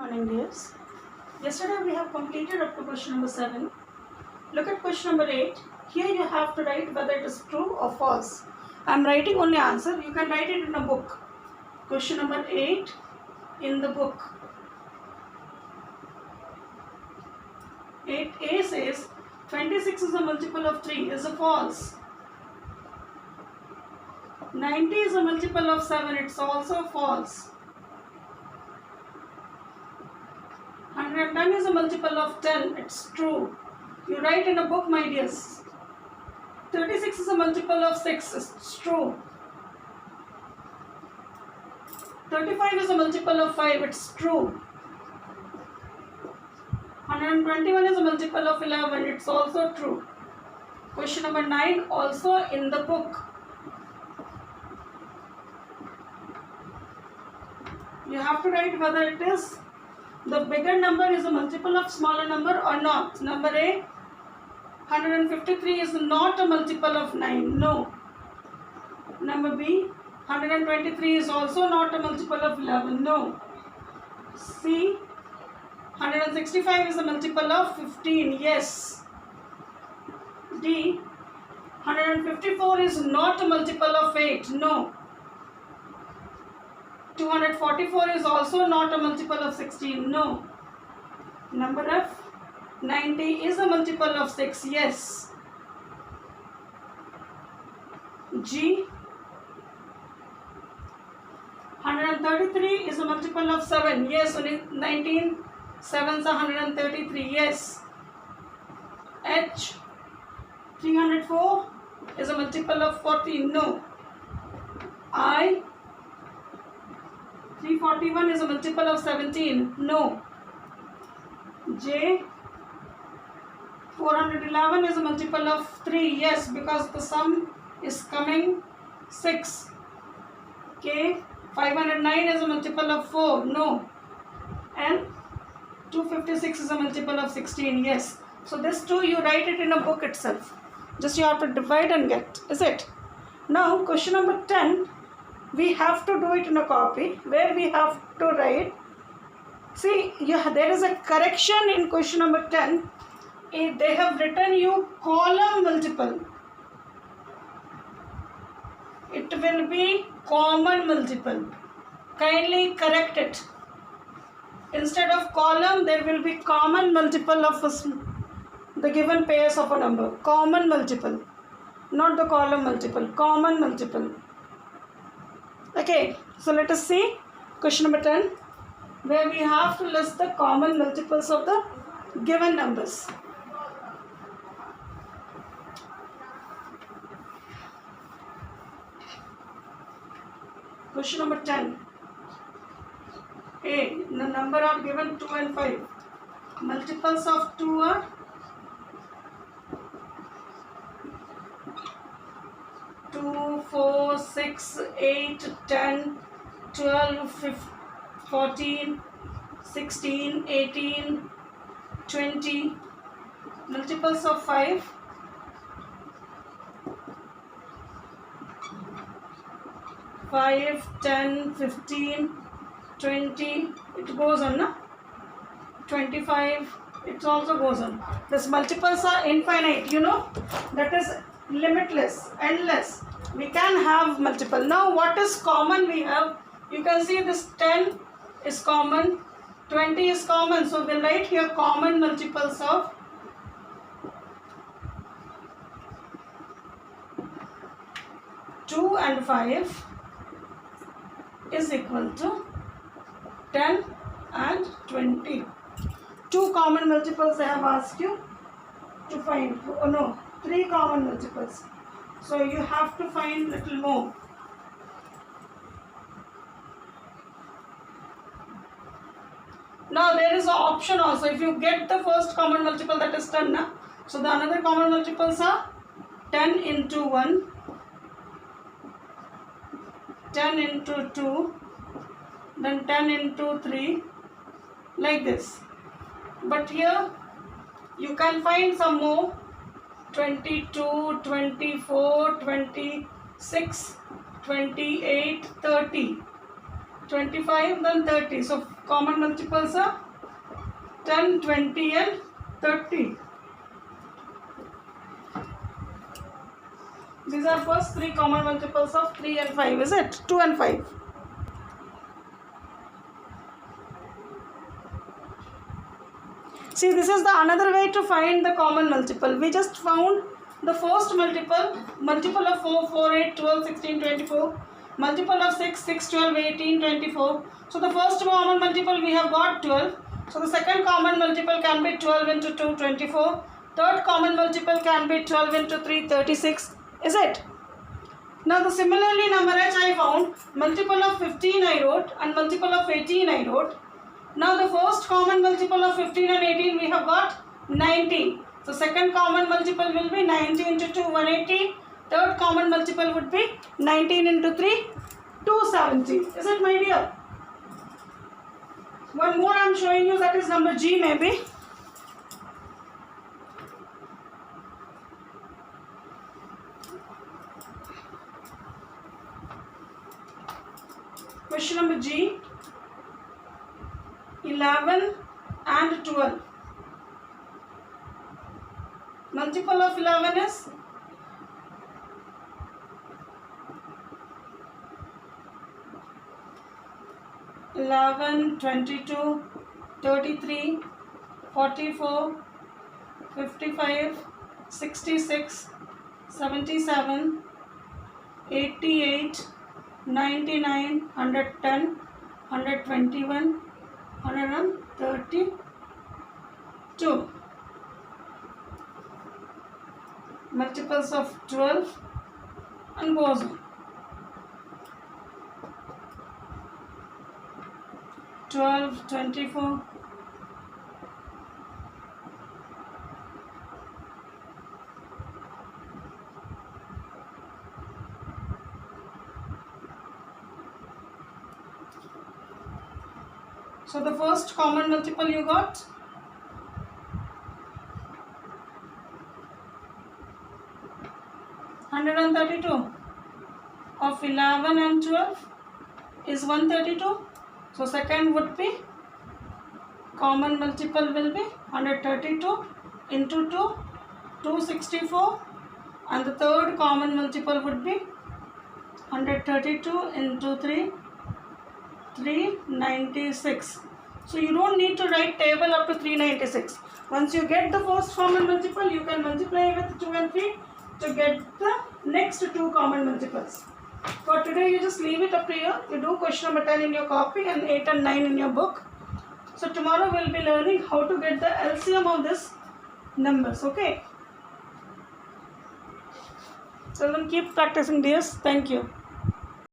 Morning dears. Yesterday we have completed up to question number 7. Look at question number 8. Here you have to write whether it is true or false. I am writing only answer. You can write it in a book. Question number 8 in the book. 8a says 26 is a multiple of 3 is a false. 90 is a multiple of 7, it's also false. 110 is a multiple of 10, it's true. You write in a book, my dears. 36 is a multiple of 6, it's true. 35 is a multiple of 5, it's true. 121 is a multiple of 11, it's also true. Question number 9, also in the book. You have to write whether it is the bigger number is a multiple of smaller number or not. Number A, 153 is not a multiple of 9. No. Number B, 123 is also not a multiple of 11. No. C, 165 is a multiple of 15. Yes. D, 154 is not a multiple of 8. No. 244 is also not a multiple of 16. No. Number F, 90 is a multiple of 6. Yes. G, 133 is a multiple of 7. Yes. 19 7s are 133. Yes. H, 304 is a multiple of 14. No. I, 341 is a multiple of 17. No. J, 411 is a multiple of 3. Yes, because the sum is coming 6. K, 509 is a multiple of 4. No. And 256 is a multiple of 16. Yes. So this too you write it in a book itself. Just you have to divide and get. Is it? Now question number 10. We have to do it in a copy where we have to write. See, there is a correction in question number 10. They have written you column multiple. It will be common multiple. Kindly correct it. Instead of column, there will be common multiple of the given pairs of a number. Common multiple. Not the column multiple. Common multiple. Okay, so let us see question number 10 where we have to list the common multiples of the given numbers. Question number 10. A. The number are given 2 and 5. Multiples of 2 are 2, 4, 6, 8, 10, 12, 14, 16, 18, 20. Multiples of 5. 5, 10, 15, 20. It goes on, na? 25. It also goes on. These multiples are infinite, you know. That is limitless, endless. We can have multiple. Now what is common we have? You can see this 10 is common, 20 is common. So we'll write here common multiples of 2 and 5 is equal to 10 and 20. Two common multiples I have asked you to find. Oh no, 3 common multiples. So you have to find little more. Now there is an option also. If you get the first common multiple, that is 10, na? So the another common multiples are 10 into 1, 10 into 2, then 10 into 3, like this. But here you can find some more. 22, 24, 26, 28, 30, 25, then 30. So common multiples are 10, 20 and 30. These are first three common multiples of 3 and 5, is it? 2 and 5. See, this is the another way to find the common multiple. We just found the first multiple of 4, 4, 8, 12, 16, 24. Multiple of 6, 6, 12, 18, 24. So the first common multiple we have got 12. So the second common multiple can be 12 into 2, 24. Third common multiple can be 12 into 3, 36. Is it? Now the similarly number H I found, multiple of 15 I wrote and multiple of 18 I wrote. Now the first common multiple of 15 and 18 we have got 90. So second common multiple will be 90 into 2, 180. Third common multiple would be 19 into 3, 270. Is it, my dear? One more I am showing you, that is number G maybe. Question number G. 11 and 12. Multiple of 11 is 11, 22, 33, 44, 55, 66, 77, 88, 99, 110, 121, 132. Multiples of 12 and goes on. 12, 24, 'So the first common multiple you got 132 of 11 and 12 is 132. So second would be common multiple will be 132 into 2, 264, and the third common multiple would be 132 into 3, 396. So you don't need to write table up to 396. Once you get the first common multiple, you can multiply with 2 and 3 to get the next two common multiples. For today, you just leave it up to you. You do question number 10 in your copy and 8 and 9 in your book. So tomorrow we'll be learning how to get the LCM of this numbers. Okay. So then keep practicing this. Thank you.